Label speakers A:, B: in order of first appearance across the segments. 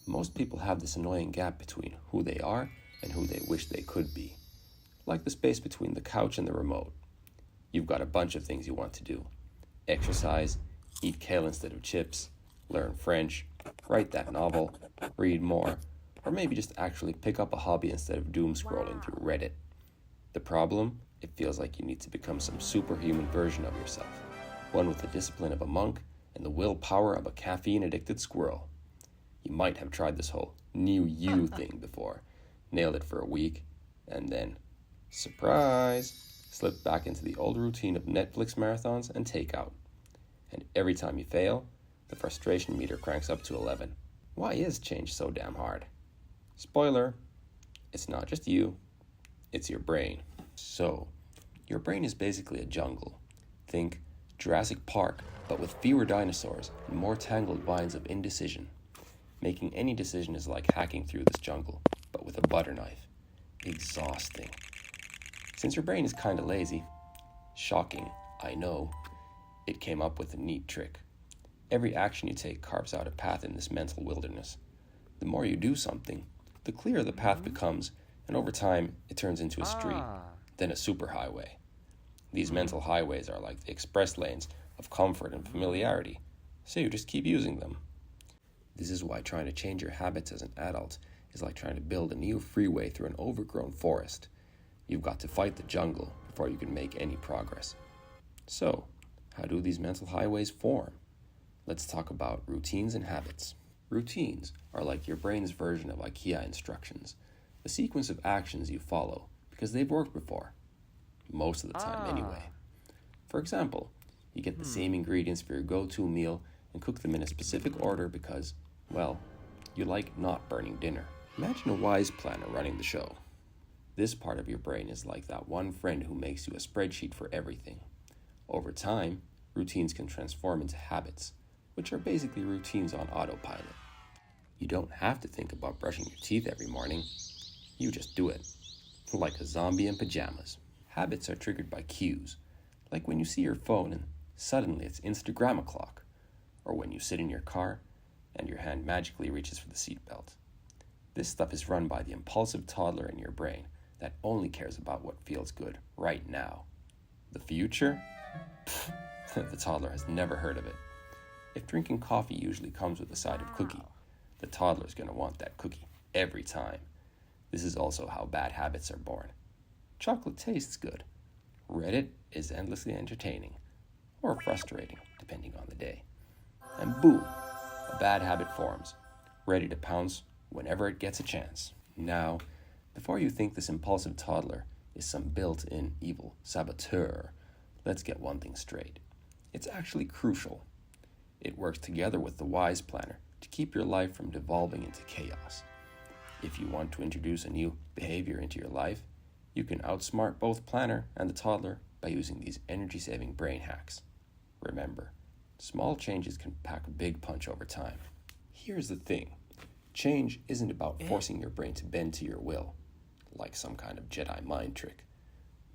A: Most people have this annoying gap between who they are and who they wish they could be. Like the space between the couch and the remote. You've got a bunch of things you want to do. Exercise, eat kale instead of chips, learn French, write that novel, read more, or maybe just actually pick up a hobby instead of doom scrolling through Reddit. The problem? It feels like you need to become some superhuman version of yourself, one with the discipline of a monk and the willpower of a caffeine-addicted squirrel. You might have tried this whole new you thing before, nailed it for a week, and then, surprise, slipped back into the old routine of Netflix marathons and takeout. And every time you fail, the frustration meter cranks up to 11. Why is change so damn hard? Spoiler, it's not just you, it's your brain. So, your brain is basically a jungle. Think Jurassic Park, but with fewer dinosaurs and more tangled vines of indecision. Making any decision is like hacking through this jungle, but with a butter knife. Exhausting. Since your brain is kinda lazy, shocking, I know, it came up with a neat trick. Every action you take carves out a path in this mental wilderness. The more you do something, the clearer the path becomes, and over time, it turns into a street, then a superhighway. These mental highways are like the express lanes of comfort and familiarity, so you just keep using them. This is why trying to change your habits as an adult is like trying to build a new freeway through an overgrown forest. You've got to fight the jungle before you can make any progress. So, how do these mental highways form? Let's talk about routines and habits. Routines are like your brain's version of IKEA instructions, a sequence of actions you follow because they've worked before. Most of the time, anyway. For example, you get the same ingredients for your go-to meal and cook them in a specific order because, well, you like not burning dinner. Imagine a wise planner running the show. This part of your brain is like that one friend who makes you a spreadsheet for everything. Over time, routines can transform into habits, which are basically routines on autopilot. You don't have to think about brushing your teeth every morning. You just do it, like a zombie in pajamas. Habits are triggered by cues, like when you see your phone and suddenly it's Instagram o'clock, or when you sit in your car and your hand magically reaches for the seatbelt. This stuff is run by the impulsive toddler in your brain that only cares about what feels good right now. The future? The toddler has never heard of it. If drinking coffee usually comes with a side of cookie, the toddler's going to want that cookie every time. This is also how bad habits are born. Chocolate tastes good. Reddit is endlessly entertaining, or frustrating, depending on the day. And boom, a bad habit forms, ready to pounce whenever it gets a chance. Now, before you think this impulsive toddler is some built-in evil saboteur, let's get one thing straight. It's actually crucial. It works together with the wise planner to keep your life from devolving into chaos. If you want to introduce a new behavior into your life, you can outsmart both planner and the toddler by using these energy-saving brain hacks. Remember, small changes can pack a big punch over time. Here's the thing. Change isn't about forcing your brain to bend to your will, like some kind of Jedi mind trick,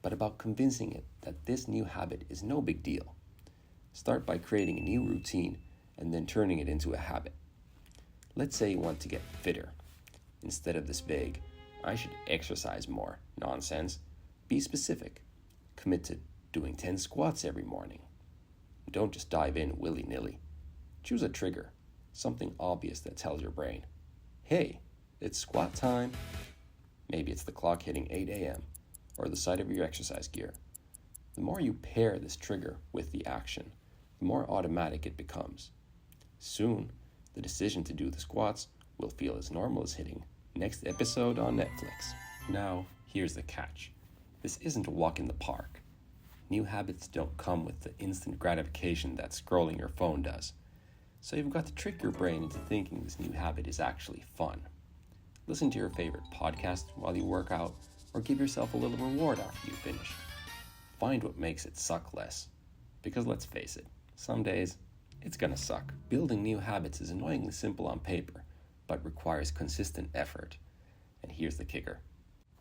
A: but about convincing it that this new habit is no big deal. Start by creating a new routine and then turning it into a habit. Let's say you want to get fitter. Instead of this vague, I should exercise more nonsense, be specific. Commit to doing 10 squats every morning. Don't just dive in willy-nilly. Choose a trigger, something obvious that tells your brain, hey, it's squat time. Maybe it's the clock hitting 8 a.m. or the sight of your exercise gear. The more you pair this trigger with the action, the more automatic it becomes. Soon, the decision to do the squats will feel as normal as hitting next episode on Netflix. Now, here's the catch. This isn't a walk in the park. New habits don't come with the instant gratification that scrolling your phone does. So you've got to trick your brain into thinking this new habit is actually fun. Listen to your favorite podcast while you work out, or give yourself a little reward after you finish. Find what makes it suck less. Because let's face it, some days, it's gonna suck. Building new habits is annoyingly simple on paper, but requires consistent effort. And here's the kicker.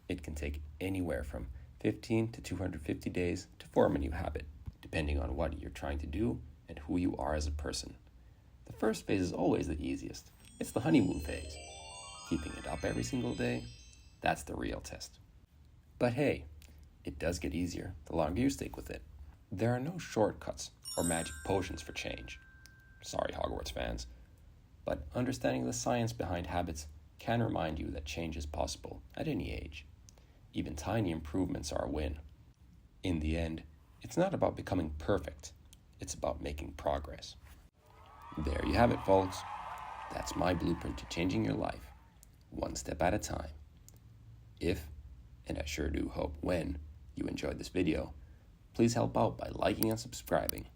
A: It can take anywhere from 15 to 250 days to form a new habit, depending on what you're trying to do and who you are as a person. The first phase is always the easiest. It's the honeymoon phase. Keeping it up every single day, that's the real test. But hey, it does get easier the longer you stick with it. There are no shortcuts or magic potions for change. Sorry, Hogwarts fans. But understanding the science behind habits can remind you that change is possible at any age. Even tiny improvements are a win. In the end, it's not about becoming perfect, it's about making progress. There you have it, folks. That's my blueprint to changing your life, one step at a time. If, and I sure do hope when, you enjoyed this video, please help out by liking and subscribing.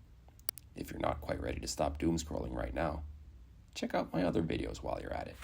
A: If you're not quite ready to stop doom scrolling right now, check out my other videos while you're at it.